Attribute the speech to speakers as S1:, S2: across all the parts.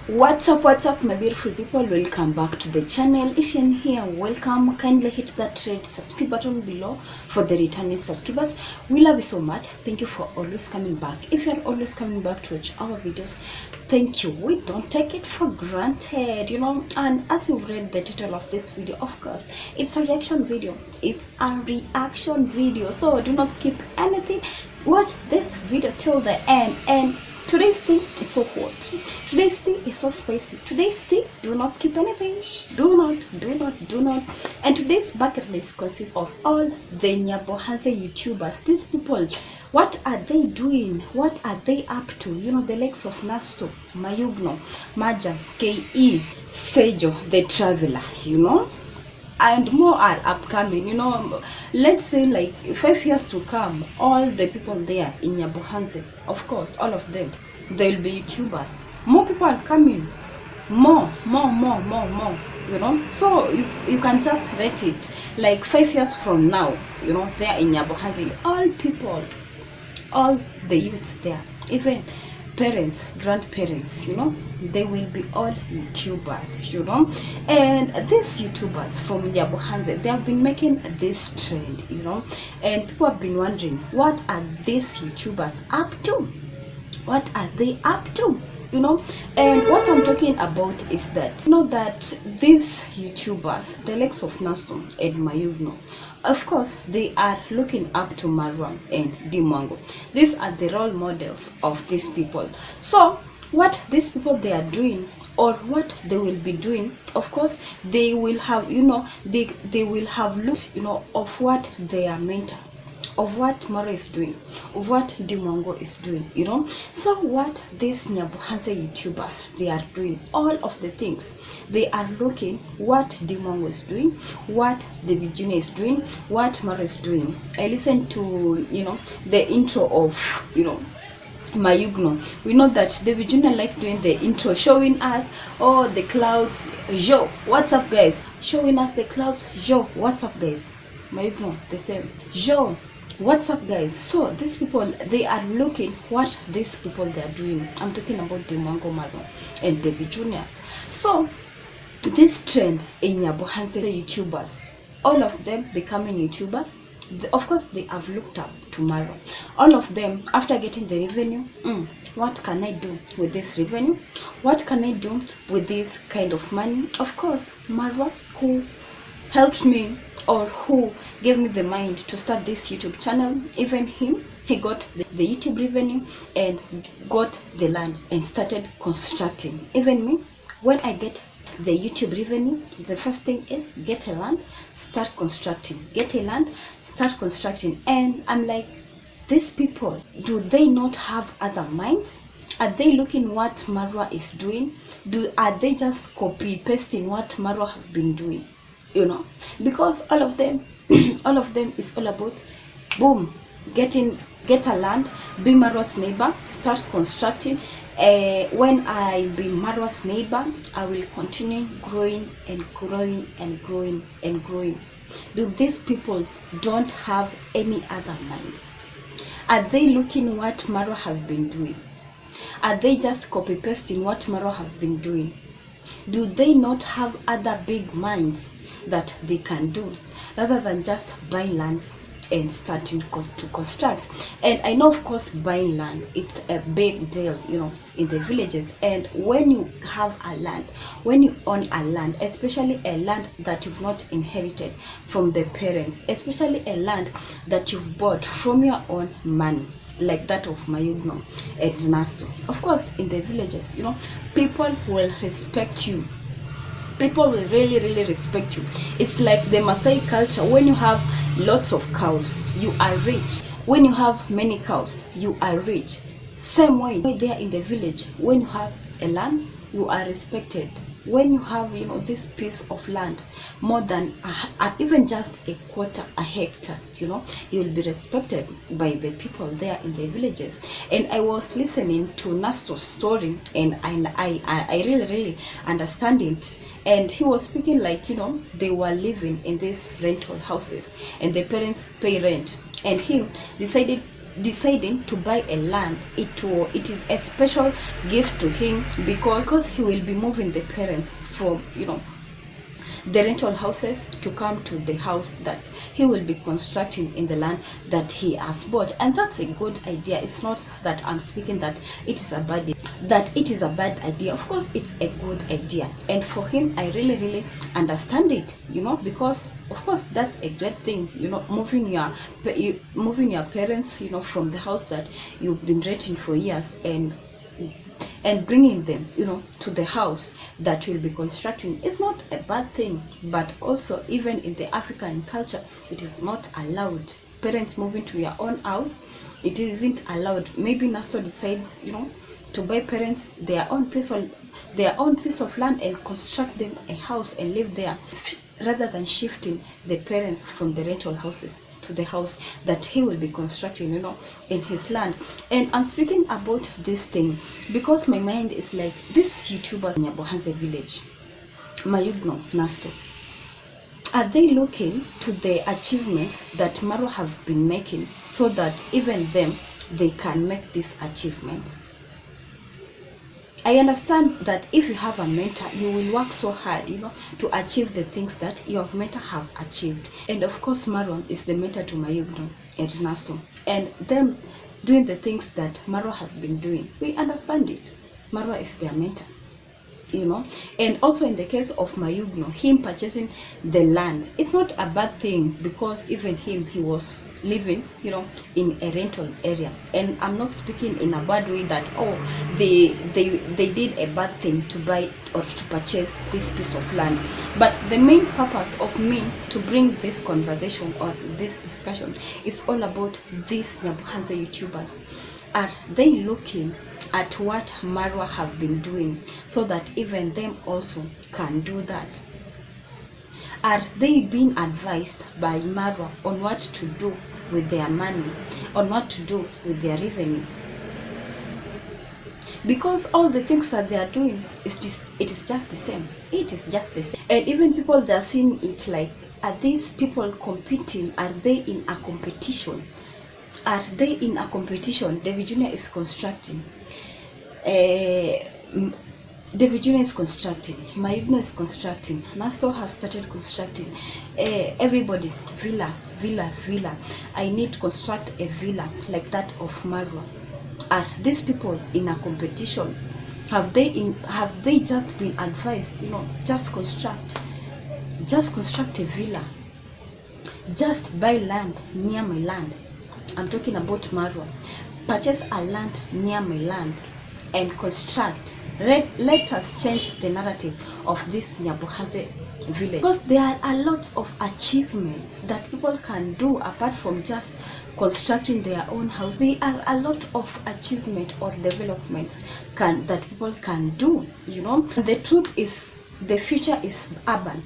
S1: What's up my beautiful people, welcome back to the channel. If you're new here, welcome. Kindly hit that red subscribe button below for the returning subscribers. We love you so much. Thank you for always coming back. If you're always coming back to watch our videos, thank you. We don't take it for granted, and as you've read the title of this video, of course it's a reaction video. So do not skip anything. Watch this video till the end. And today's tea is so hot. Today's tea is so spicy. Today's tea, do not skip anything. Do not. And today's bucket list consists of all the nyabohanses YouTubers. These people, what are they doing? What are they up to? The likes of Nasto, Mayugno, Maja, KE, Sejo, the Traveler, and more are upcoming. Let's say like 5 years to come, all the people there in nyabohanse, of course, all of them, they'll be YouTubers. More people are coming, more, so you can just rate it like 5 years from now. There in nyabohanse, all people, all the youths there, even parents, grandparents, they will be all YouTubers, and these YouTubers from nyabohanse, they have been making this trend, and people have been wondering, what are these YouTubers up to? What are they up to? And what I'm talking about is that that these YouTubers, the likes of Nasto and Mayugno, of course they are looking up to Marwa and Dimongo. These are the role models of these people. So what these people they are doing, or what they will be doing, of course they will have, they will have looked, of what their mentor, of what Mara is doing, of what Dimongo is doing, So what these nyabohanse YouTubers, they are doing, all of the things, they are looking what Dimongo is doing, what David Jr. is doing, what Mara is doing. I listened to, the intro of, Mayugno. We know that David Jr. like doing the intro, showing us, oh, the clouds, yo, what's up guys? Showing us the clouds, yo, what's up guys? Mayugno, the same, yo, what's up guys? So these people, they are looking what these people they are doing. I'm talking about Dimongo, Maro and David Jr. So this trend in nyabohanse YouTubers, all of them becoming YouTubers, of course they have looked up to Maro. All of them, after getting the revenue, what can I do with this revenue? What can I do with this kind of money? Of course Maro, who helped me, or who gave me the mind to start this YouTube channel, even him, he got the YouTube revenue and got the land and started constructing. Even me, when I get the YouTube revenue, the first thing is get a land, start constructing. Get a land, start constructing. And I'm like, these people, do they not have other minds? Are they looking what Marwa is doing? Are they just copy pasting what Marwa have been doing? Because all of them all of them is all about boom, get a land, be Marwa's neighbor, start constructing. When I be Marwa's neighbor, I will continue growing and growing. Do these people don't have any other minds? Are they looking what Marwa have been doing? Are they just copy pasting what Marwa have been doing? Do they not have other big minds that they can do rather than just buying lands and starting to construct? And I know, of course, buying land, it's a big deal, in the villages. And when you have a land, when you own a land, especially a land that you've not inherited from the parents, especially a land that you've bought from your own money, like that of Mayugno and Nasto, of course, in the villages, people will respect you. People will really respect you. It's like the Maasai culture. When you have lots of cows, you are rich. When you have many cows, you are rich. Same way there in the village, when you have a land, you are respected. When you have, this piece of land, more than even just a quarter, a hectare, you will be respected by the people there in the villages. And I was listening to Nasto's story, and I really understand it. And he was speaking like, they were living in these rental houses and the parents pay rent, and he decided deciding to buy a land, it is a special gift to him, because he will be moving the parents from, the rental houses to come to the house that he will be constructing in the land that he has bought. And that's a good idea. It's not that I'm speaking that it is a bad idea. Of course it's a good idea, and for him I really understand it, because of course that's a great thing, moving your parents, from the house that you've been renting for years, and bringing them, to the house that you'll be constructing is not a bad thing. But also, even in the African culture, it is not allowed. Parents moving to your own house, it isn't allowed. Maybe Nasto decides, to buy parents their own piece of land and construct them a house and live there, rather than shifting the parents from the rental houses to the house that he will be constructing, in his land. And I'm speaking about this thing because my mind is like, these YouTubers in Nyabohanses village, Mayugno, Nasto, are they looking to the achievements that Marwa have been making, so that even them, they can make these achievements? I understand that if you have a mentor, you will work so hard, to achieve the things that your mentor have achieved. And of course, Marwa is the mentor to Mayugno and Nasto, and them doing the things that Marwa have been doing. We understand it. Marwa is their mentor, and also in the case of Mayugno, him purchasing the land, it's not a bad thing, because even he was living, in a rental area. And I'm not speaking in a bad way that, they did a bad thing to buy or to purchase this piece of land. But the main purpose of me to bring this conversation or this discussion is all about these Nyabohanses YouTubers. Are they looking at what Marwa have been doing, so that even them also can do that? Are they being advised by Marwa on what to do with their money, on what to do with their revenue? Because all the things that they are doing it is just the same. It is just the same. And even people, they are seeing it like, are these people competing? Are they in a competition? Are they in a competition? David Jr. is constructing. David Jr. is constructing, Mayugno is constructing, Nasto have started constructing, everybody, villa. I need to construct a villa like that of Marwa. Are these people in a competition? Have they just been advised, just construct a villa, just buy land near my land? I'm talking about Marwa. Purchase a land near my land and construct. Let us change the narrative of this Nyabohanses village, because there are a lot of achievements that people can do apart from just constructing their own house. There are a lot of achievement or developments that people can do. The truth is, the future is urban.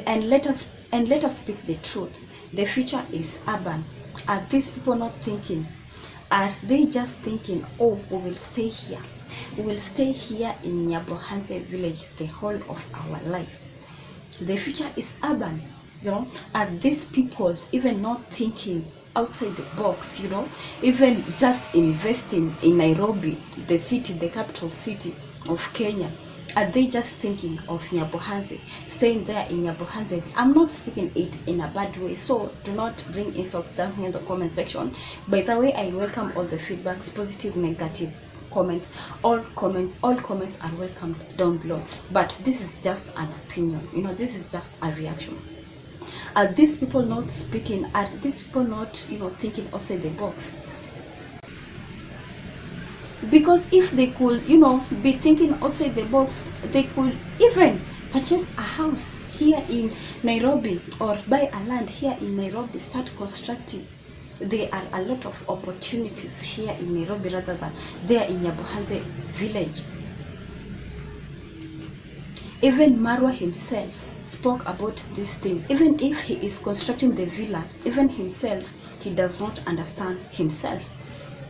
S1: And let us speak the truth. The future is urban. Are these people not thinking? Are they just thinking, we will stay here? We will stay here in Nyabohanses village the whole of our lives. The future is urban, Are these people even not thinking outside the box, Even just investing in Nairobi, the city, the capital city of Kenya. Are they just thinking of Nyabohanses, staying there in Nyabohanses? I'm not speaking it in a bad way, so do not bring insults down here in the comment section. By the way, I welcome all the feedbacks, positive, negative comments. All comments are welcome down below. But this is just an opinion, this is just a reaction. Are these people not speaking? Are these people not, thinking outside the box? Because if they could, be thinking outside the box, they could even purchase a house here in Nairobi, or buy a land here in Nairobi, start constructing. There are a lot of opportunities here in Nairobi rather than there in Nyabohanses village. Even Marwa himself spoke about this thing. Even if he is constructing the villa, even himself, he does not understand himself.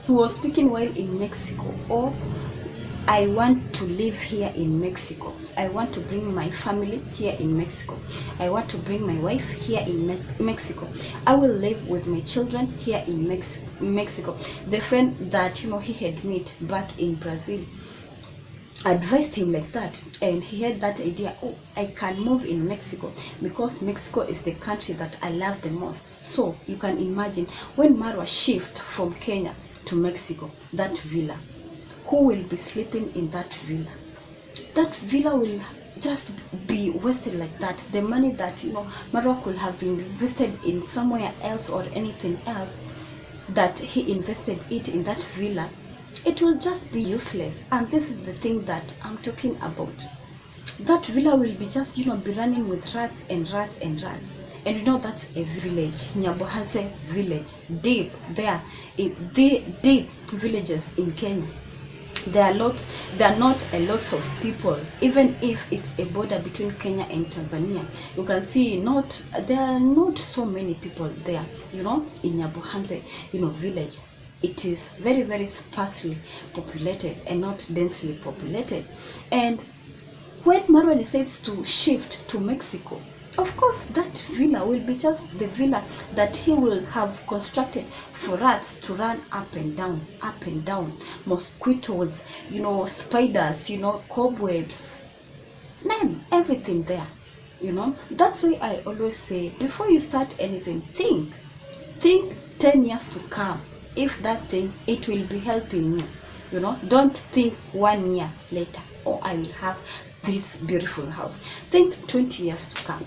S1: He was speaking while in Mexico. I want to live here in Mexico. I want to bring my family here in Mexico. I want to bring my wife here in Mexico. I will live with my children here in Mexico. Mexico. The friend that he had met back in Brazil advised him like that, and he had that idea, oh, I can move in Mexico because Mexico is the country that I love the most. So you can imagine when Marwa shift from Kenya to Mexico, that villa, who will be sleeping in that villa? That villa will just be wasted like that. The money that Marwa could have been invested in somewhere else or anything else, that he invested it in that villa, it will just be useless. And this is the thing that I'm talking about. That villa will be just be running with rats and rats and rats. And that's a village, Nyabohanses village, deep there, the deep villages in Kenya. There are not a lot of people. Even if it's a border between Kenya and Tanzania, you can see there are not so many people there, in Nyabohanses, village. It is very, very sparsely populated and not densely populated. And when Marwa decides to shift to Mexico, of course that villa will be just the villa that he will have constructed for rats to run up and down, mosquitoes, spiders, cobwebs, name everything there. That's why I always say, before you start anything, think 10 years to come. If that thing, it will be helping you. Don't think 1 year later, oh, I will have this beautiful house. Think 20 years to come.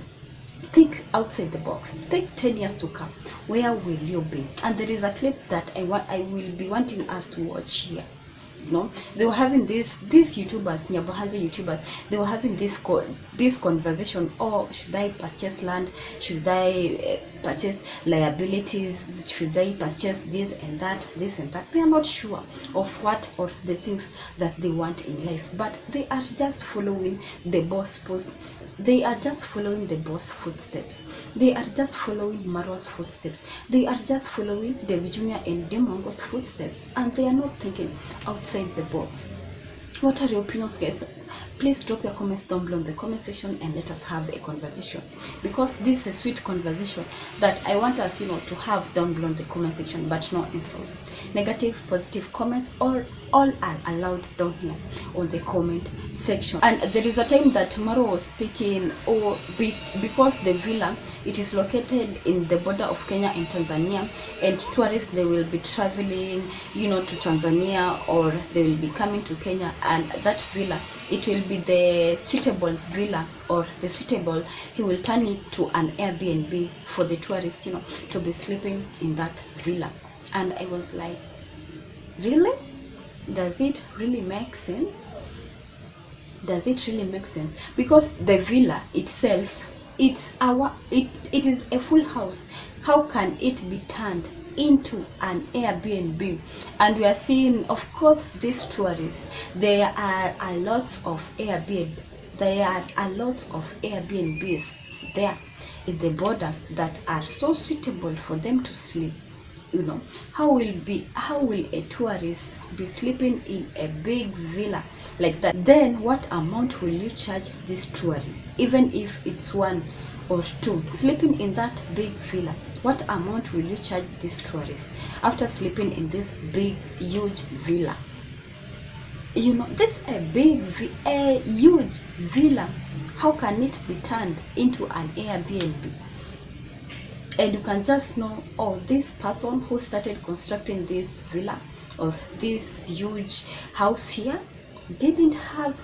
S1: Think outside the box. Think 10 years to come. Where will you be? And there is a clip that I will be wanting us to watch here. They were having these YouTubers, Nyabohanses YouTubers, they were having this conversation. Oh, should I purchase land? Should I purchase liabilities? Should I purchase this and that? They are not sure of what or the things that they want in life, but they are just following the boss post. They are just following the boss footsteps. They are just following Marwa's footsteps. They are just following the Virginia and Demongo's footsteps, and they are not thinking outside the box. What are your opinions, guys? Please drop your comments down below in the comment section and let us have a conversation, because this is a sweet conversation that I want us to have down below in the comment section, but no insults. Negative, positive comments, all are allowed down here on the comment section. And there is a time that Marwa was speaking, because the villa, it is located in the border of Kenya and Tanzania, and tourists, they will be traveling to Tanzania, or they will be coming to Kenya, and that villa, it will be the suitable villa, or the suitable, he will turn it to an Airbnb for the tourists to be sleeping in that villa. And I was like, really? Does it really make sense? Does it really make sense? Because the villa itself, it is a full house. How can it be turned into an Airbnb? And we are seeing, of course, these tourists, there are a lot of Airbnbs there in the border that are so suitable for them to sleep. How will a tourist be sleeping in a big villa like that? Then what amount will you charge these tourists? Even if it's 1 or 2 sleeping in that big villa, what amount will you charge these tourists after sleeping in this big, huge villa? This is a huge villa. How can it be turned into an Airbnb? And you can just know, oh, this person who started constructing this villa or this huge house here didn't have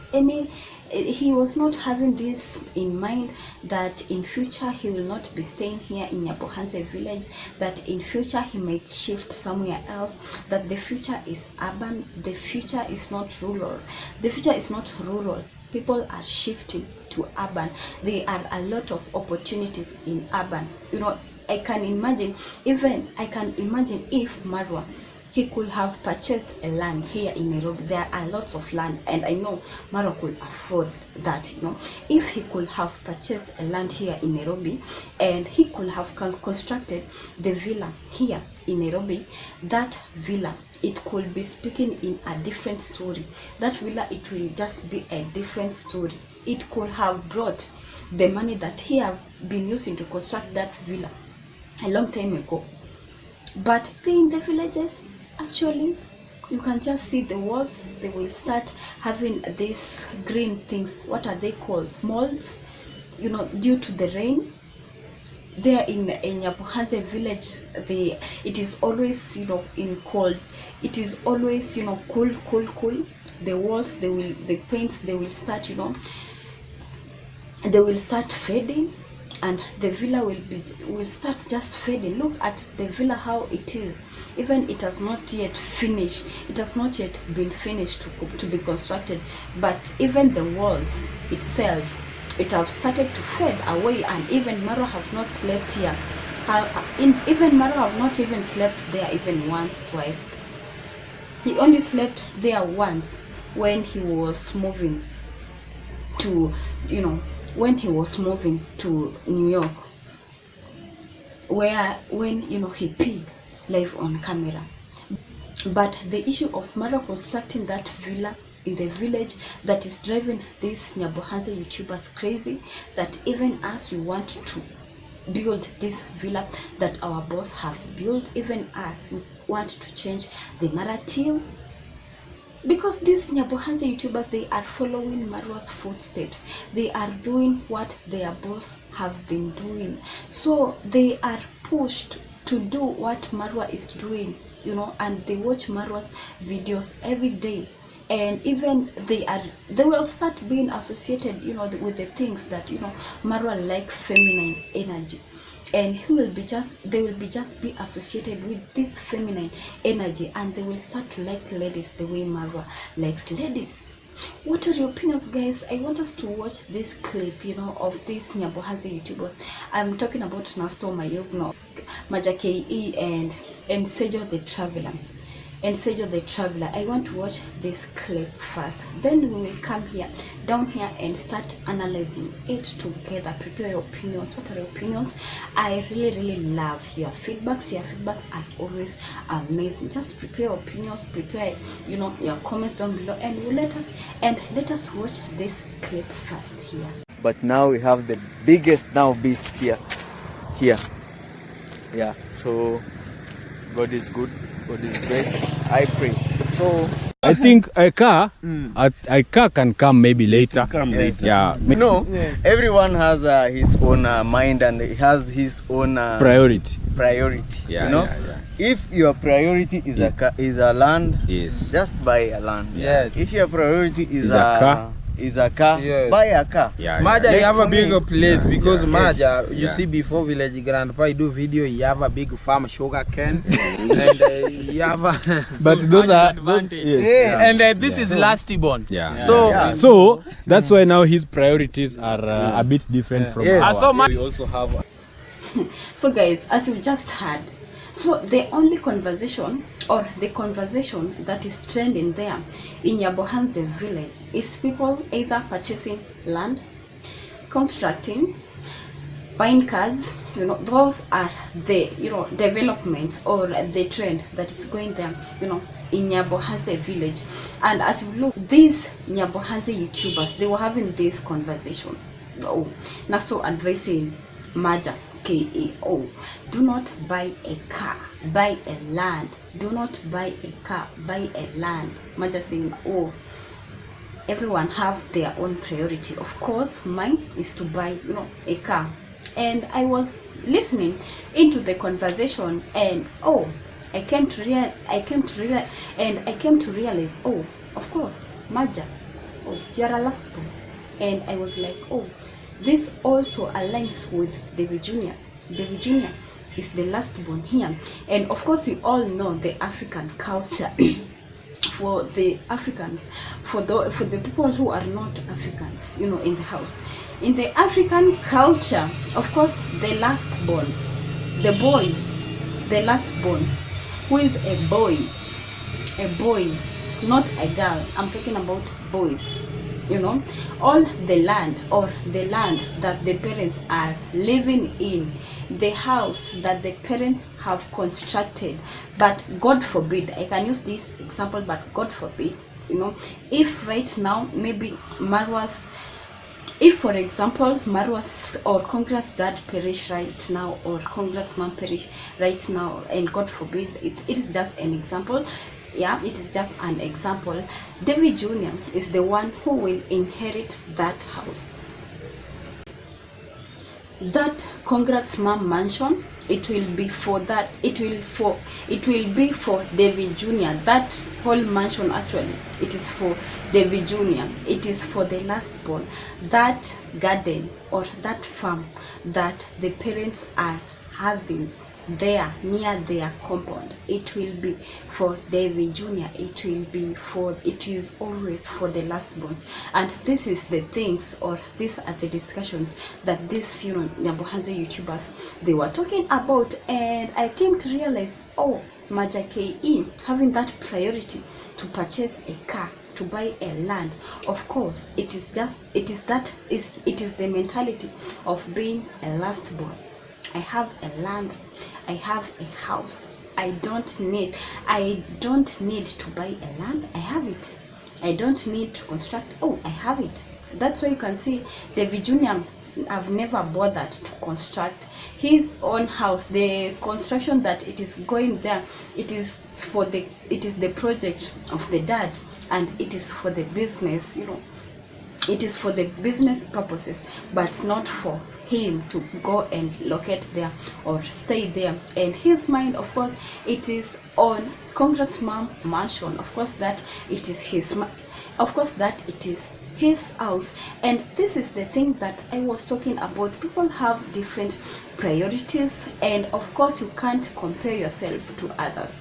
S1: he was not having this in mind, that in future he will not be staying here in Nyabohanses village, that in future he might shift somewhere else, that the future is urban, the future is not rural. The future is not rural. People are shifting to urban. There are a lot of opportunities in urban. I can imagine if Marwa, he could have purchased a land here in Nairobi. There are lots of land, and I know Marwa could afford that. If he could have purchased a land here in Nairobi, and he could have constructed the villa here in Nairobi, that villa, it could be speaking in a different story. That villa, it will just be a different story. It could have brought the money that he have been using to construct that villa a long time ago. But in the villages, actually, you can just see the walls. They will start having these green things. What are they called? Molds. Due to the rain. There in nyabohanse village, it is always in cold. It is always cool. The walls, the paints, they will start fading, and the villa will start just fading. Look at the villa, how it is. Even it has not yet finished. It has not yet been finished to be constructed. But even the walls itself, it have started to fade away. And even Maro have not slept here. Even Maro have not even slept there even once, twice. He only slept there once when he was moving to New York, when he peed live on camera. But the issue of Mara constructing that villa in the village, that is driving these nyabohanse YouTubers crazy, that even us, we want to build this villa that our boss have built. Even us, we want to change the narrative, because these nyabohanse YouTubers, they are following Marwa's footsteps. They are doing what their boss have been doing, so they are pushed to do what Marwa is doing, and they watch Marwa's videos every day. And even they will start being associated with the things that Marwa like, feminine energy, and they will be associated with this feminine energy, and they will start to like ladies the way Marwa likes ladies. What are your opinions, guys? I want us to watch this clip of these nyabohanse YouTubers. I'm talking about Nasto Mayugno, Maja KE, and Sejo the Traveler. I want to watch this clip first, then we will come down here and start analyzing it together. Prepare your opinions. What are your opinions? I really love your feedbacks. Your feedbacks are always amazing. Just prepare your opinions, prepare your comments down below, and let us watch this clip first here.
S2: But now we have the biggest beast here. Yeah, so God is good, God is great. I pray. So
S3: I think a car can come maybe later. Yeah.
S2: Everyone has his own mind, and he has his own
S3: priority.
S2: Yeah. If your priority is a land,
S3: yes,
S2: just buy a land.
S4: Yes.
S2: If your priority is a car,
S4: yes,
S2: buy a car.
S4: Maja, you have a bigger place, because Maja, you see, before village grandpa you do video, you have a big farm, sugar cane, and you have a
S3: but those are
S4: and this is last born.
S3: So that's why now his priorities are a bit different from ours.
S4: So
S3: we also have
S1: so guys, as you just heard, so the only conversation, or the conversation that is trending there in nyabohanse village, is people either purchasing land, constructing, buying cars. Those are the developments, or the trend that is going there in nyabohanse village. And as you look, these nyabohanse YouTubers, they were having this conversation. Nasto advising Maja KEO, do not buy a car, buy a land. Do not buy a car, buy a land. Maja saying, everyone have their own priority. Of course, mine is to buy a car. And I was listening into the conversation, and I came to realize, of course, Maja, you are a last born. And I was like, this also aligns with David Jr. David Jr. is the last born here. And of course, we all know the African culture. For the Africans, for the people who are not Africans, in the house. In the African culture, of course, the last born, the last born, who is a boy, not a girl. I'm talking about boys. All the land, or the land that the parents are living in, the house that the parents have constructed. But God forbid, I can use this example, but God forbid, if right now maybe Marwa's If for example Marwa's or Congrats dad perish right now, or Congrats mom perish right now, and God forbid, it is just an example. Yeah, it is just an example. David Jr. is the one who will inherit that house. That Congrats mom mansion, it will be for that, it will be for David Jr. That whole mansion, actually it is for David Jr. It is for the last born. That garden or that farm that the parents are having there near their compound, it will be for David Jr. It is always for the last ones. And this is the things, or these are the discussions that these nyabohanse YouTubers, they were talking about. And I came to realize, oh, Maja KE having that priority to purchase a car, to buy a land. Of course, it is the mentality of being a last born. I have a land, I have a house. I don't need to buy a land. I have it. I don't need to construct. Oh, I have it. That's why you can see David Jr. have never bothered to construct his own house. The construction that it is going there, it is the project of the dad, and it is for the business, it is for the business purposes, but not for him to go and locate there or stay there. And his mind, of course, it is on Congrats mom mansion. Of course that it is his house. And this is the thing that I was talking about. People have different priorities, and of course you can't compare yourself to others.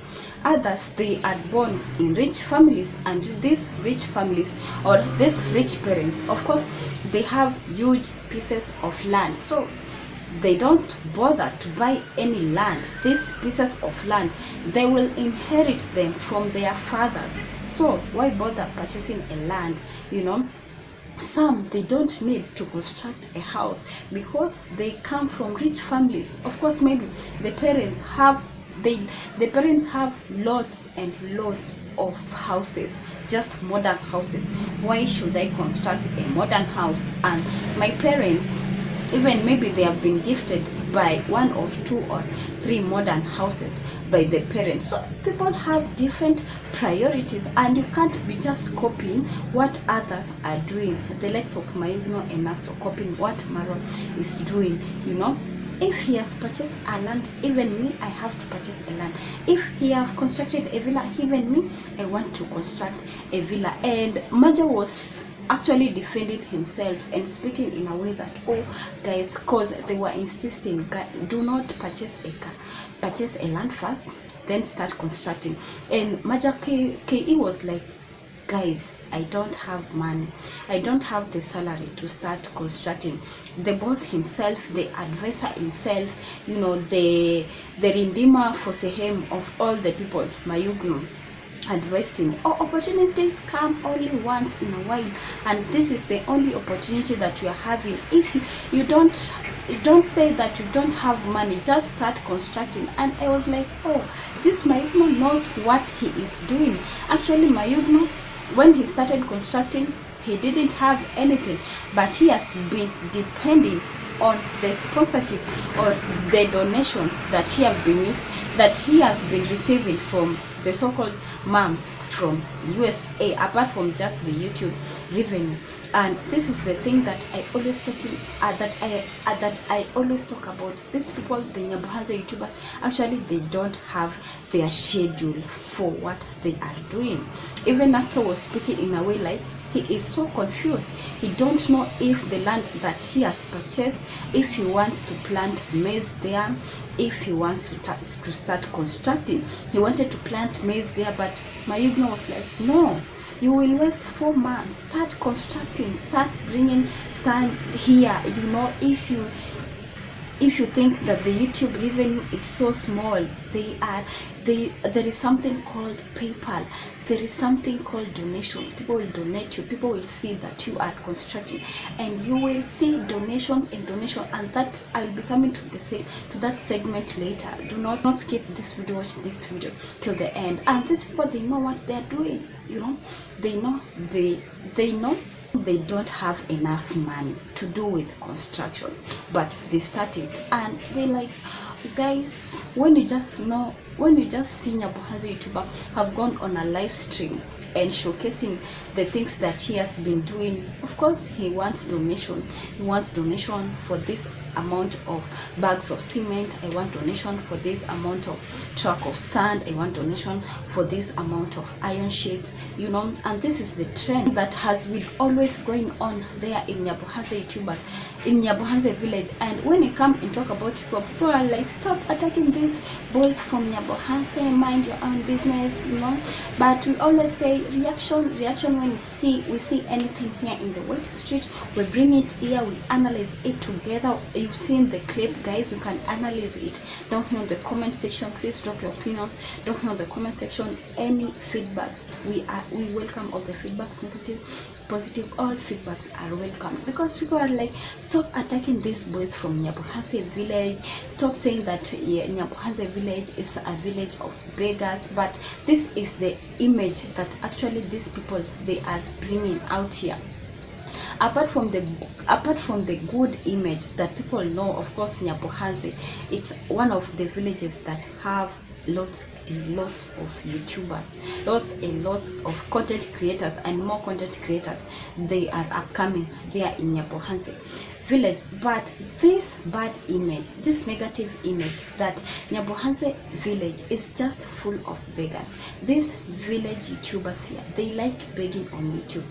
S1: They are born in rich families, and these rich families, or these rich parents, of course they have huge pieces of land, so they don't bother to buy any land. These pieces of land, they will inherit them from their fathers, so why bother purchasing a land? Some, they don't need to construct a house because they come from rich families. Of course, maybe the parents have lots and lots of houses, just modern houses. Why should I construct a modern house? And my parents, even maybe they have been gifted by 1 or 2 or 3 modern houses by the parents. So people have different priorities, and you can't be just copying what others are doing. The likes of Mayugno and Naso copying what Maro is doing. If he has purchased a land, even me, I have to purchase a land. If he have constructed a villa, even me, I want to construct a villa. And Maja was actually defending himself and speaking in a way that, oh guys, cause they were insisting, do not purchase a car, purchase a land first, then start constructing. And Maja KE was like, guys, I don't have money, I don't have the salary to start constructing. The boss himself, the advisor himself, the redeemer for Sehem of all the people, Mayugno, advised him, opportunities come only once in a while, and this is the only opportunity that you are having. If you don't say that you don't have money, just start constructing. And I was like, oh, this Mayugno knows what he is doing. Actually, Mayugno, when he started constructing, he didn't have anything, but he has been depending on the sponsorship or the donations that he has been receiving from the so-called moms from USA, apart from just the YouTube revenue. And this is the thing that I always talk about. These people, the nyabohanse YouTubers, actually they don't have their schedule for what they are doing. Even Nastor was speaking in a way like he is so confused. He don't know if the land that he has purchased, if he wants to plant maize there, if he wants to start constructing. He wanted to plant maize there, but Mayugno was like, no, you will waste 4 months. Start constructing, start bringing stand here. If you think that the YouTube revenue is so small, there is something called PayPal. There is something called donations. People will donate you. People will see that you are constructing, and you will see donations and donation. And that I will be coming to that segment later. Do not skip this video. Watch this video till the end. And these people, they know what they are doing. They know They don't have enough money to do with construction, but they started, and they like, guys, when you just see nyabohanse YouTuber have gone on a live stream and showcasing the things that he has been doing. Of course, he wants donation. He wants donation for this amount of bags of cement. I want donation for this amount of truck of sand. I want donation for this amount of iron sheets, you know. And this is the trend that has been always going on there in nyabohanse YouTuber, in nyabohanse village. And when you come and talk about people are like, stop attacking these boys from nyabohanse, mind your own business, you know. But we always say reaction when we see anything here in the White Street, we bring it here, we analyze it together. You've seen the clip, guys, you can analyze it down here in the comment section. Please drop your opinions down here in the comment section. Any feedbacks, we welcome all the feedbacks, negative, positive, all feedbacks are welcome, because people are like, stop attacking these boys from nyabohanse village, stop saying that nyabohanse village is a village of beggars. But this is the image that actually these people, they are bringing out here. Apart from the good image that people know, of course, nyabohanse, it's one of the villages that have lots of YouTubers, lots of content creators, and more content creators. They are upcoming there in nyabohanse village. But this bad image, this negative image that nyabohanse village is just full of beggars. These village YouTubers here, they like begging on YouTube.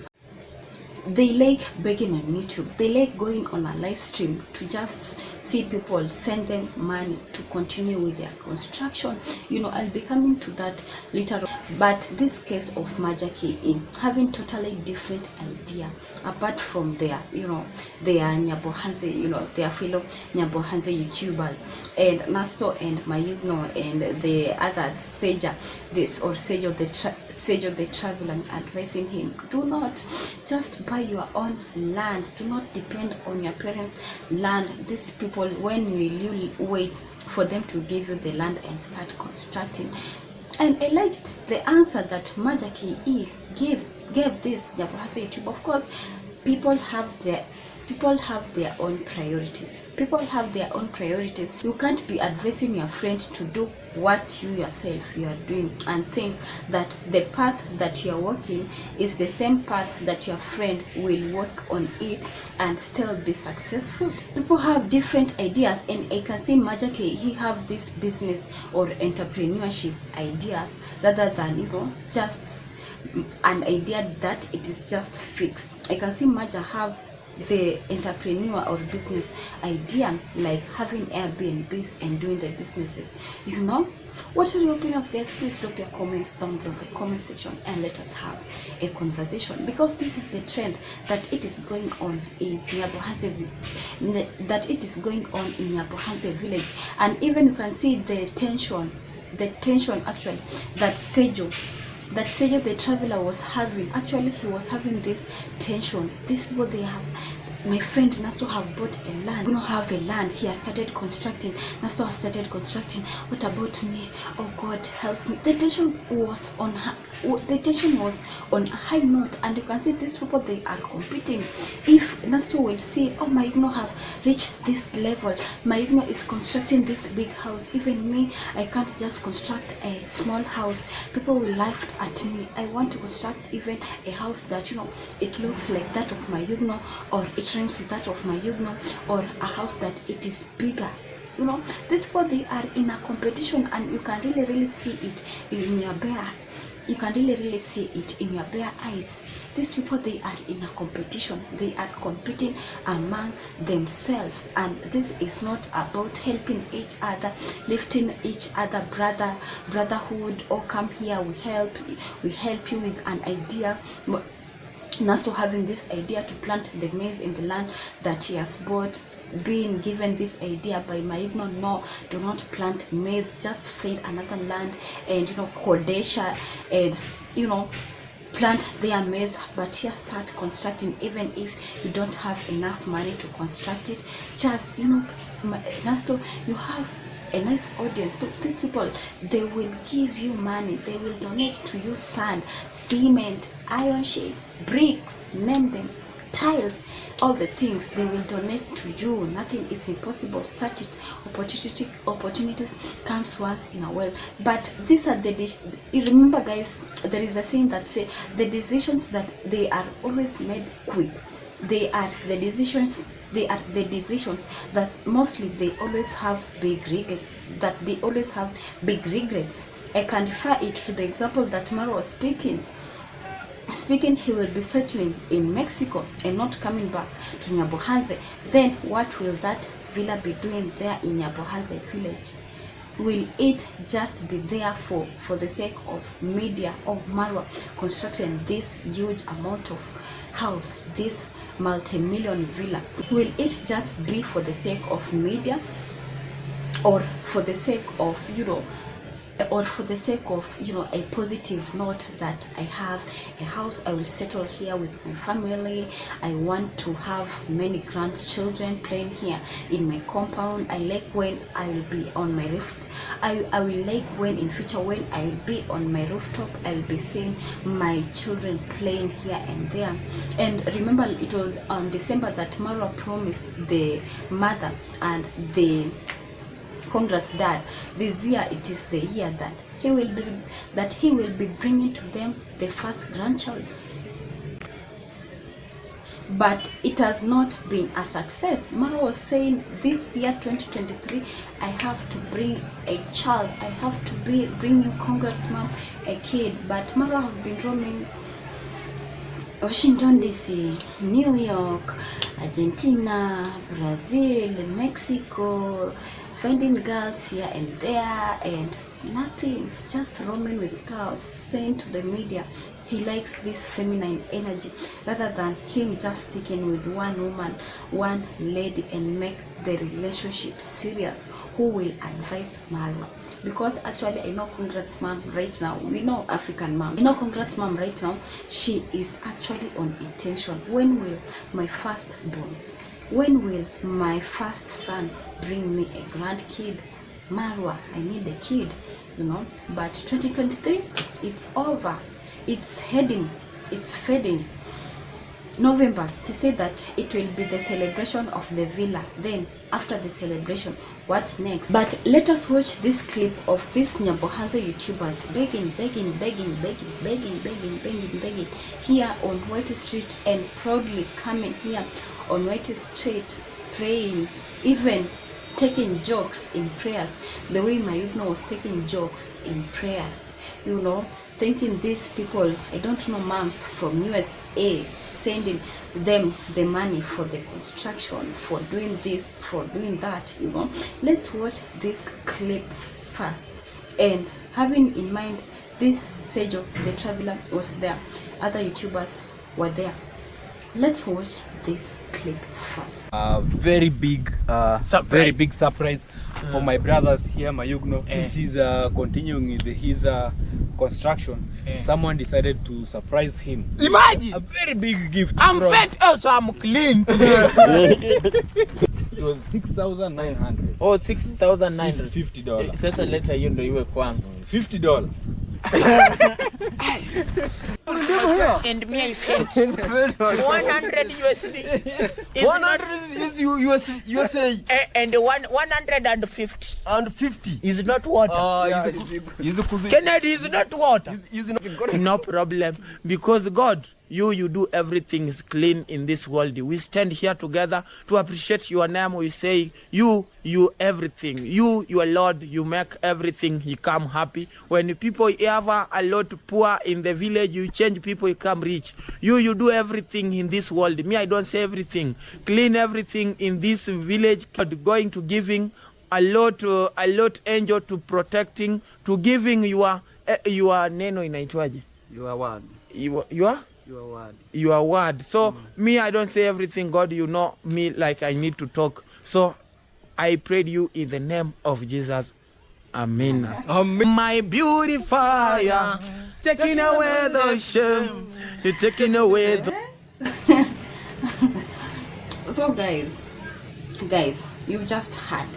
S1: They like begging on YouTube. They like going on a live stream to just see people send them money to continue with their construction. You know, I'll be coming to that later. But this case of Majaki having totally different idea, apart from their, you know, their nyabohanse, you know, their fellow nyabohanse YouTubers, and Nasto and Mayugno and the other Seja, Sage of the traveler, advising him, do not just buy your own land, do not depend on your parents' land. These people, when will you wait for them to give you the land and start constructing? And I liked the answer that Majaki gave this nyabohanse YouTube. Of course, people have their own priorities. People have their own priorities. You can't be advising your friend to do what you yourself you are doing and think that the path that you are walking is the same path that your friend will work on it and still be successful. People have different ideas, and I can see Majake, he have this business or entrepreneurship ideas rather than, you know, just an idea that it is just fixed. I can see Maja have the entrepreneur or business idea, like having Airbnbs and doing the businesses, you know. What are your opinions, guys? Please drop your comments down below in the comment section and let us have a conversation, because this is the trend that it is going on in nyabohanse village. And even you can see the tension actually that Sejo the traveler was having. Actually, he was having this tension. These people, they have, my friend Nasto have bought a land. We don't have a land. He has started constructing. Nasto has started constructing. What about me? Oh God, help me. The tension was on her. The tension was on a high note, and you can see these people, they are competing. If Nasto will see, oh, my Igno have reached this level, my Igno is constructing this big house, even me, I can't just construct a small house. People will laugh at me. I want to construct even a house that, you know, it looks like that of my Igno, or it rhymes with that of my Igno, or a house that it is bigger. You know, these people, they are in a competition, and you can really see it in your bare. You can really see it in your bare eyes. These people, they are in a competition. They are competing among themselves, and this is not about helping each other, lifting each other, brotherhood, or come here, we help you with an idea. But Naso having this idea to plant the maize in the land that he has bought, being given this idea by Maigno, no, do not plant maize, just find another land and, you know, Kodesha, and, you know, plant their maize. But here start constructing, even if you don't have enough money to construct it. Just, you know, Nasto, you have a nice audience, but these people, they will give you money, they will donate to you sand, cement, iron sheets, bricks, name them, tiles, all the things they will donate to you. Nothing is impossible. Start it. Opportunities comes once in a while. But these are you remember, guys, there is a saying that say the decisions that they are always made quick. They are the decisions that mostly they always have big regrets. I can refer it to the example that Mara was speaking. He will be settling in Mexico and not coming back to Nyabohanse. Then what will that villa be doing there in Nyabohanse village? Will it just be there for the sake of media, of Marwa constructing this huge amount of house, this multi-million villa? Will it just be for the sake of media, or for the sake of a positive note that I have a house, I will settle here with my family, I want to have many grandchildren playing here in my compound, I like when I will be on my roof, I will like when in future when I will be on my rooftop, I will be seeing my children playing here and there. And remember, it was on December that Mara promised the mother and the congrats dad, this year it is the year that he will be bringing to them the first grandchild. But it has not been a success. Mara was saying this year 2023 I have to bring a child, I have to bring you, congrats mom, a kid. But Mara have been roaming Washington DC, New York, Argentina, Brazil, Mexico, finding girls here and there and nothing, just roaming with crowds, saying to the media he likes this feminine energy rather than him just sticking with one woman, one lady, and make the relationship serious. Who will advise Marwa? Because actually I know congrats mom right now, we know African mom, congrats mom right now, she is actually on intention. When will my firstborn, when will my first son bring me a grandkid? Marwa, I need a kid, But 2023, it's over. It's fading. November, he said that it will be the celebration of the villa. Then, after the celebration, what next? But let us watch this clip of these Nyabohanse YouTubers begging here on White Street, and proudly coming here on White Street, praying, even taking jokes in prayers, the way Mayugno was taking jokes in prayers, thanking these people, I don't know, moms from USA, sending them the money for the construction, for doing this, for doing that, Let's watch this clip first. And having in mind, this Sejo, the traveler, was there. Other YouTubers were there. Let's watch this clip first.
S3: Very big surprise for my brothers here, Mayugno. Since he's continuing with his construction, someone decided to surprise him.
S4: Imagine!
S3: A very big gift.
S4: I'm fat, so I'm clean.
S3: It was 6,900.
S4: Oh, 6,900.
S3: $50.
S4: Sasa leta hiyo ndio iwe kwangu.
S3: $50.
S4: And me I sent 100 USD.
S2: 100 is USA.
S4: And 150.
S2: And 50.
S4: Is not water. Kennedy is not water. No problem. Because God, you do everything is clean in this world. We stand here together to appreciate your name. We say you everything. Your Lord, you make everything he come happy. When people have a lot poor in the village, you change people, you come rich. You do everything in this world. Me, I don't say everything. Clean everything in this village. God going to giving a lot angel to protecting, to giving your neno inaitwaje?
S2: Your word.
S4: Your word. So me, I don't say everything. God, you know me like I need to talk. So I prayed you in the name of Jesus. Amen. Amen. My beautifier, taking away the shame, you're taking away the...
S1: So guys, you've just heard,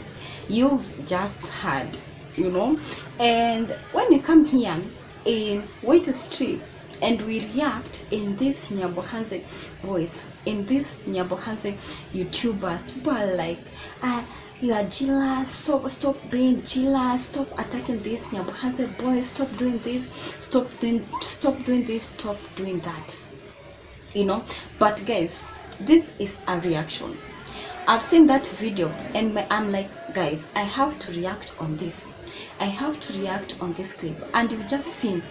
S1: and when you come here in White Street, and we react in this nyabohanse voice, in this nyabohanse YouTubers. People are like, you are jealous, so stop being jealous, stop attacking this nyabohanse boys, stop doing this, stop doing this, stop doing that, you know. But guys, this is a reaction. I've seen that video and I'm like, guys, I have to react on this. I have to react on this clip. And you've just seen,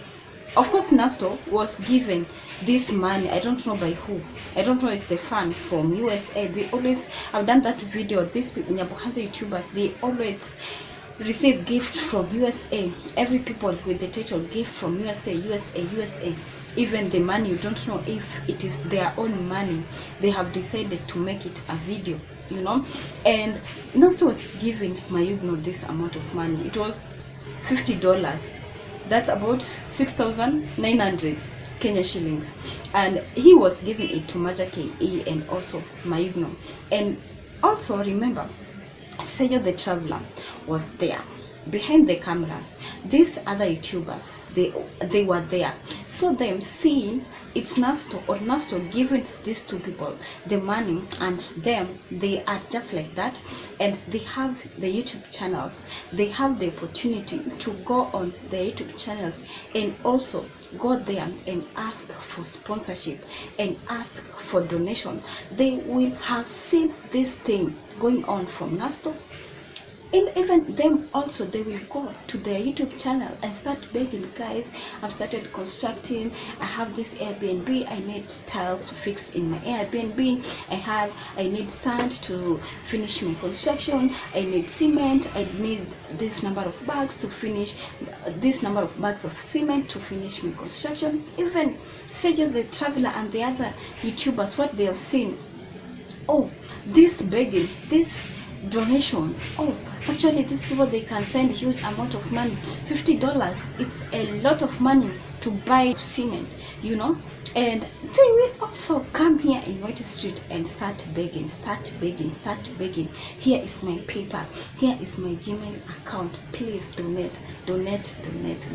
S1: of course, Nasto was given this money. I don't know by who. I don't know, it's the fan from USA. They always, I've done that video. These people, nyabohanse YouTubers, they always receive gift from USA. Every people with the title gift from USA, USA, USA. Even the money, you don't know if it is their own money. They have decided to make it a video, you know. And Nasto was giving Mayugno this amount of money. It was $50. That's about 6,900 Kenya shillings. And he was giving it to Maja KE and also Mayugno. And also remember, Sejo the Traveler was there behind the cameras. These other YouTubers, they were there. So them seeing it's Nasto or Nasto giving these two people the money, and them, they are just like that, and they have the YouTube channel. They have the opportunity to go on their YouTube channels and also go there and ask for sponsorship and ask for donation. They will have seen this thing going on from Nasto. And even them also, they will go to their YouTube channel and start begging, guys, I've started constructing, I have this Airbnb, I need tiles to fix in my Airbnb, I need sand to finish my construction, I need cement, I need this number of bags to finish, this number of bags of cement to finish my construction. Even Sejo the Traveler and the other YouTubers, what they have seen, oh, this begging, this donations, oh, actually these people, they can send huge amount of money, $50. It's a lot of money to buy cement, you know. And they will also come here in White Street and start begging. Here is my PayPal, here is my Gmail account, please donate.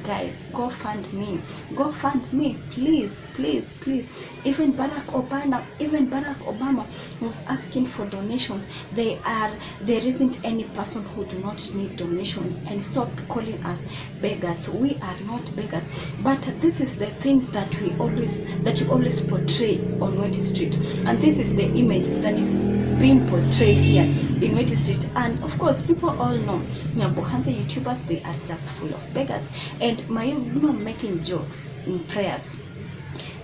S1: Guys, go fund me, please. Even Barack Obama was asking for donations. There isn't any person who do not need donations. And stop calling us beggars. We are not beggars. But this is the thing that you always portray on White Street, and this is the image that is being portrayed here in White Street. And of course, people all know nyabohanse YouTubers, they are just full of beggars. And Mayugno making jokes in prayers,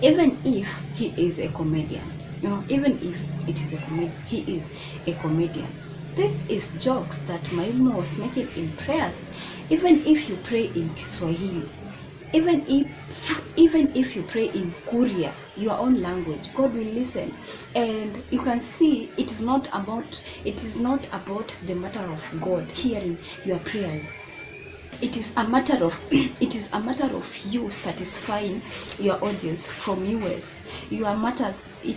S1: even if he is a comedian, you know, even if it is a comedian, he is a comedian. This is jokes that Mayugno was making in prayers. Even if you pray in Kiswahili, even if you pray in Korea, your own language, God will listen. And you can see it is not about the matter of God hearing your prayers. It is a matter of you satisfying your audience from US. It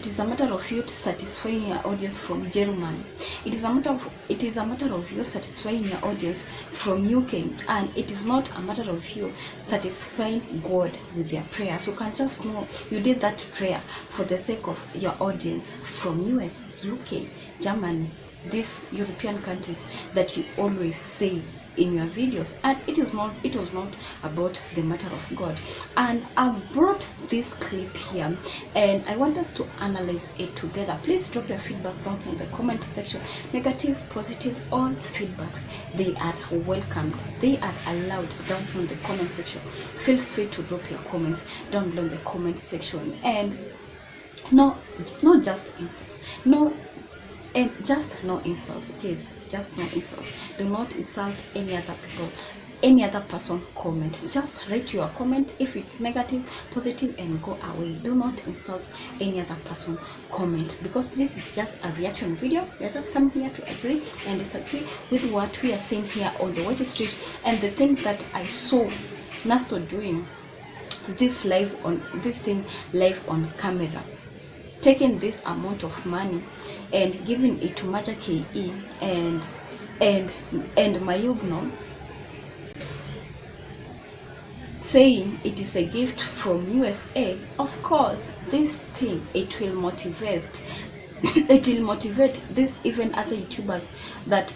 S1: is a matter of you satisfying your audience from Germany. It is a matter of you satisfying your audience from UK, and it is not a matter of you satisfying God with their prayers. You can just know you did that prayer for the sake of your audience from US, UK, Germany, these European countries that you always say in your videos. And it was not about the matter of God. And I brought this clip here and I want us to analyze it together. Please drop your feedback down in the comment section. Negative, positive, all feedbacks, they are welcome, they are allowed down in the comment section. Feel free to drop your comments down below in the comment section. And no insults, please. Just no insults. Do not insult any other people, any other person. Comment, just write your comment if it's negative, positive, and go away. Do not insult any other person. Comment, because this is just a reaction video. We are just coming here to agree and disagree with what we are saying here on the White Street. And the thing that I saw Nasto doing this thing live on camera, taking this amount of money and giving it to Maja KE and Mayugno, saying it is a gift from USA, of course this thing, it will motivate it will motivate this even other YouTubers that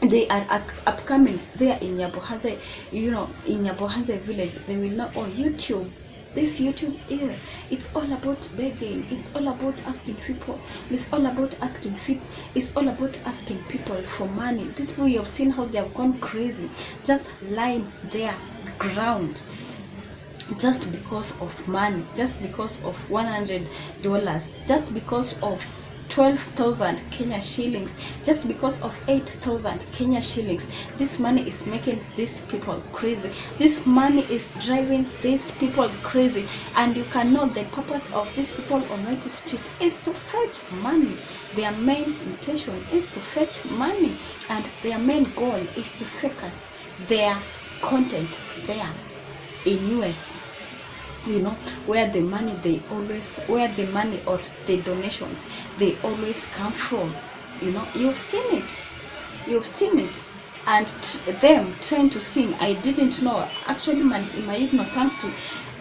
S1: they are upcoming there in Nyabohanse, in Nyabohanse village. They will know, oh, YouTube, this YouTube here, it's all about begging, it's all about asking people, it's all about asking people for money. These people, you have seen how they have gone crazy, just lying their ground, just because of money, just because of $100, just because of 12,000 Kenya shillings, just because of 8,000 Kenya shillings. This money is making these people crazy. This money is driving these people crazy. And you can know the purpose of these people on White Street is to fetch money. Their main intention is to fetch money, and their main goal is to fake us their content there in US, where the money or the donations, they always come from. You've seen it, and them trying to sing. I didn't know, actually, my thanks to,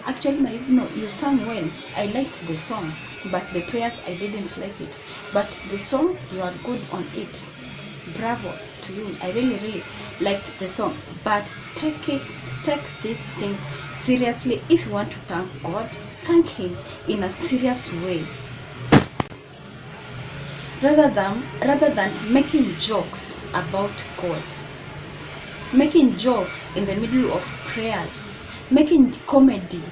S1: actually, you sang well. I liked the song, but the prayers, I didn't like it. But the song, you are good on it. Bravo to you. I really liked the song. But take this thing seriously. If you want to thank God, thank him in a serious way, rather than making jokes about God, making jokes in the middle of prayers, making comedy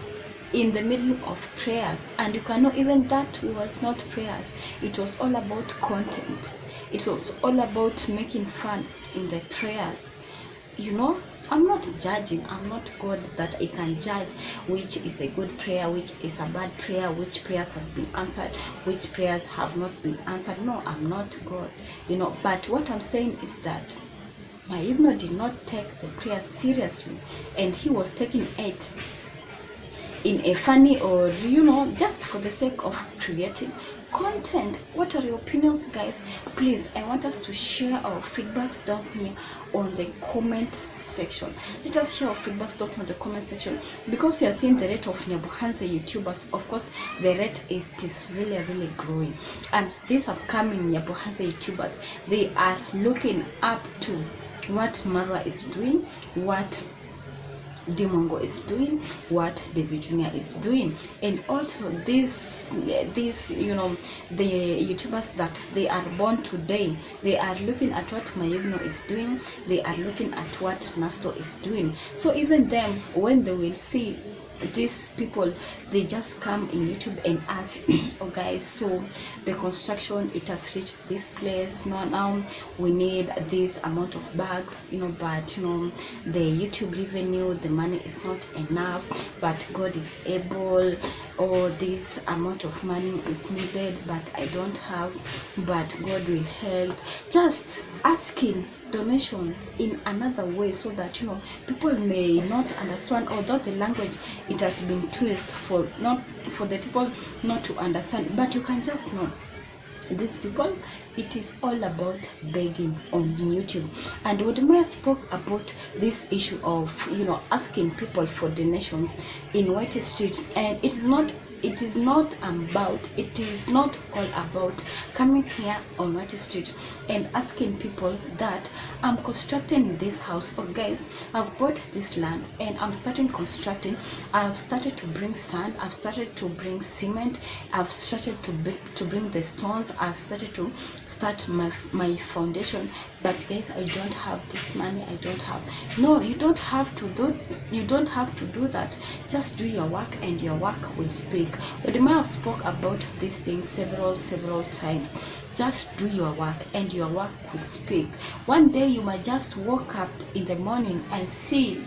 S1: in the middle of prayers. And you cannot, even that was not prayers, it was all about content, it was all about making fun in the prayers. I'm not judging. I'm not God that I can judge which is a good prayer, which is a bad prayer, which prayers has been answered, which prayers have not been answered. No, I'm not God. But what I'm saying is that my did not take the prayer seriously, and he was taking it in a funny, or just for the sake of creating content. What are your opinions, guys? Please, I want us to share our feedbacks down here on the comment section. Let us share our feedbacks down in the comment section, because we are seeing the rate of Nyabohanse YouTubers. Of course, the rate is really growing, and these upcoming Nyabohanse YouTubers, they are looking up to what Marwa is doing, what Dimongo is doing, what the Virginia is doing, and also this the YouTubers that they are born today, they are looking at what Mayugno is doing, they are looking at what Nasto is doing. So even them, when they will see these people, they just come in YouTube and ask, oh guys, so the construction, it has reached this place, now we need this amount of bags, but the YouTube revenue, the money is not enough, but God is able, or this amount of money is needed, but I don't have, but God will help. Just asking donations in another way, so that people may not understand, although the language, it has been twisted for the people not to understand, but you can just know these people, it is all about begging on YouTube. And Wodemaya spoke about this issue of asking people for donations in White Street, and it is not all about coming here on White Street and asking people that I'm constructing this house, or guys, I've bought this land and I'm starting constructing. I've started to bring sand, I've started to bring cement, I've started to bring the stones, I've started to start my foundation, but guys, I don't have this money, I don't have. No, you don't have to do that. Just do your work and your work will speak. But I have spoke about these things several times. Just do your work and your work will speak. One day you might just wake up in the morning and see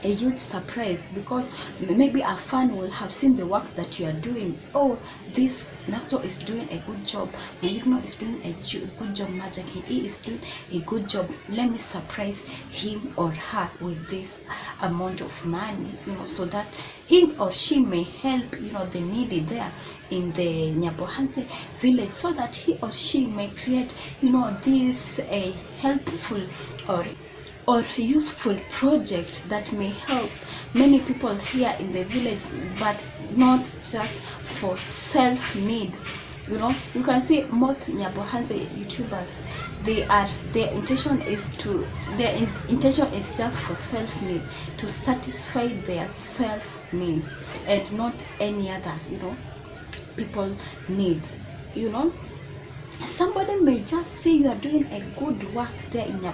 S1: a huge surprise, because maybe a fan will have seen the work that you are doing. Oh, this Nasto is doing a good job, Mayugno is doing a good job, Majaki, he is doing a good job, let me surprise him or her with this amount of money, so that he or she may help the needy there in the Nyabohanse village, so that he or she may create this a helpful or or useful project that may help many people here in the village, but not just for self-need. You know, you can see most nyabohanse YouTubers, their intention is just for self-need, to satisfy their self-needs and not any other, you know, people needs. You know, somebody may just say you are doing a good work there in your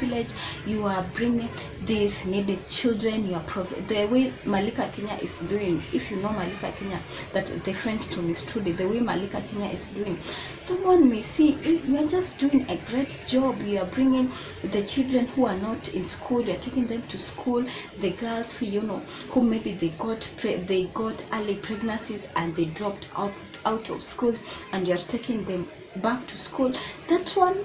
S1: village, you are bringing these needed children, you are the way Malika Kenya is doing. If you know Malika Kenya, that the friend to Miss Trudy, the way Malika Kenya is doing, someone may see you are just doing a great job. You are bringing the children who are not in school, you are taking them to school, the girls who, you know, who maybe they got early pregnancies and they dropped out of school, and you're taking them back to school. That one,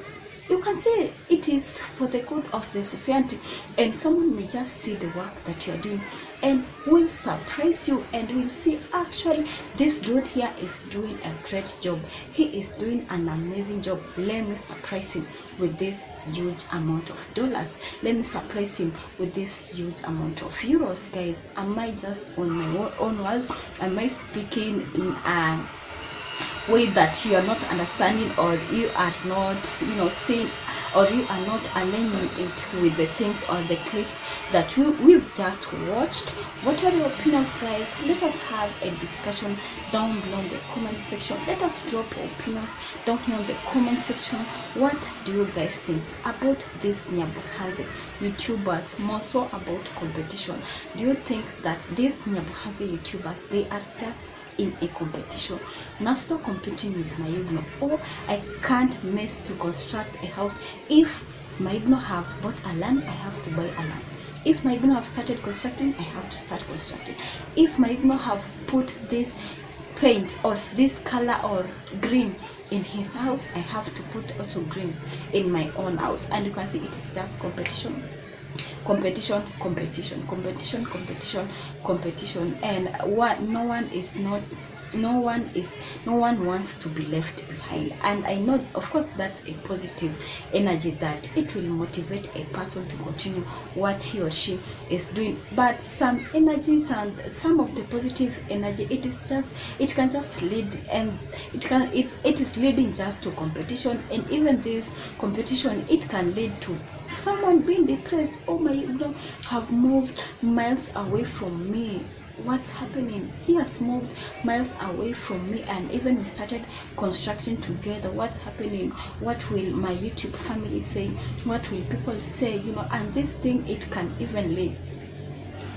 S1: you can say it is for the good of the society, and someone may just see the work that you're doing and will surprise you and will see, actually this dude here is doing a great job, he is doing an amazing job, let me surprise him with this huge amount of dollars, let me surprise him with this huge amount of euros. Guys, am I just on my own world? Am I speaking in a way that you are not understanding, or you are not, you know, seeing, or you are not aligning it with the things or the clips that we've just watched? What are your opinions, guys? Let us have a discussion down below in the comment section. Let us drop your opinions down here in the comment section. What do you guys think about these nyabohanse YouTubers, more so about competition? Do you think that these nyabohanse YouTubers, they are just in a competition? Now stop competing with my Igno. Or I can't mess to construct a house. If my Igno have bought a land, I have to buy a land. If my Igno have started constructing, I have to start constructing. If my Igno have put this paint or this color or green in his house, I have to put also green in my own house. And you can see it is just competition, and what no one wants to be left behind. And I know, of course, that's a positive energy that it will motivate a person to continue what he or she is doing. But some energies and some of the positive energy, it can just lead, and it is leading just to competition. And even this competition, it can lead to someone being depressed. Oh my God, have moved miles away from me. What's happening? He has moved miles away from me, and even we started constructing together. What's happening? What will my YouTube family say? What will people say? You know, and this thing, it can even lead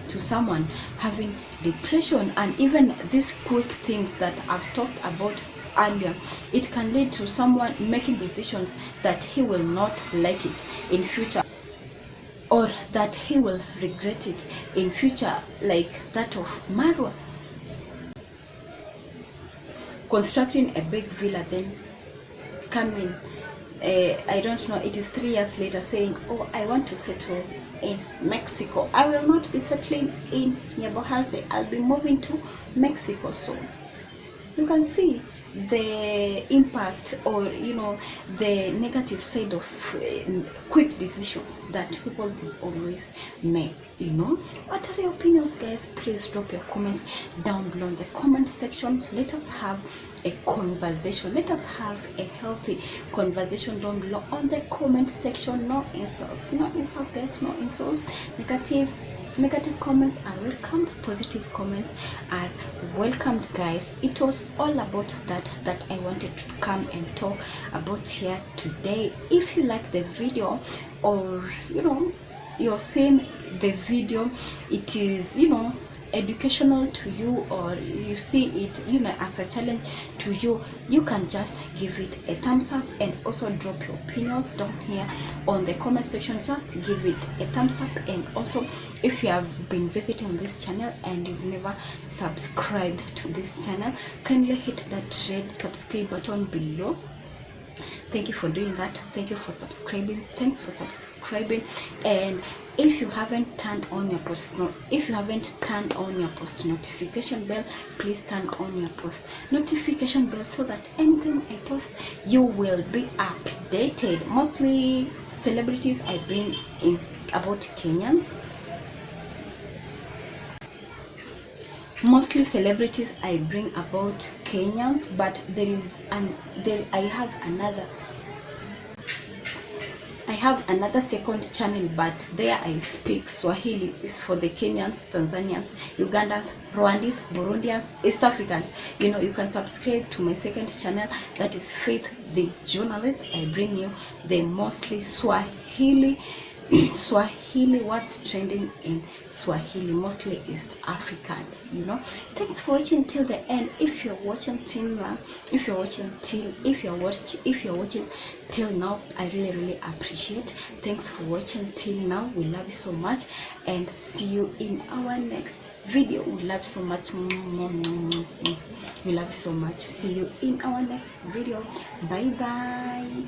S1: to someone having depression. And even these quick things that I've talked about earlier, it can lead to someone making decisions that he will not like it in future, or that he will regret it in future, like that of Marwa constructing a big villa, then coming, I don't know, it is 3 years later, saying, oh, I want to settle in Mexico. I will not be settling in nyabohanse, I'll be moving to Mexico. So you can see the impact, or you know, the negative side of quick decisions that people will always make. You know, what are your opinions, guys? Please drop your comments down below in the comment section. Let us have a conversation, let us have a healthy conversation down below on the comment section. No insults, guys, no insults. Negative comments are welcome, positive comments are welcomed, guys. It was all about that I wanted to come and talk about here today. If you like the video, or you know, you're seeing the video, it is, you know, educational to you, or you see it, you know, as a challenge to you, you can just give it a thumbs up, and also drop your opinions down here on the comment section. Just give it a thumbs up. And also, if you have been visiting this channel and you've never subscribed to this channel, kindly hit that red subscribe button below. Thank you for doing that. Thank you for subscribing. Thanks for subscribing. And if you haven't turned on your post notification bell, please turn on your post notification bell, so that anytime I post, you will be updated. Mostly celebrities I bring in about Kenyans. Mostly celebrities I bring about Kenyans, but I have another second channel, but there I speak Swahili. Is for the Kenyans, Tanzanians, Ugandans, Rwandans, Burundians, East Africans. You know, you can subscribe to my second channel, that is Faith the Journalist. I bring you the mostly Swahili Swahili, what's trending in Swahili, mostly East Africans, you know. Thanks for watching till the end. If you're watching till now, if you're watching till now, I really appreciate. Thanks for watching till now. We love you so much, and see you in our next video. We love you so much. We love you so much. See you in our next video. Bye bye.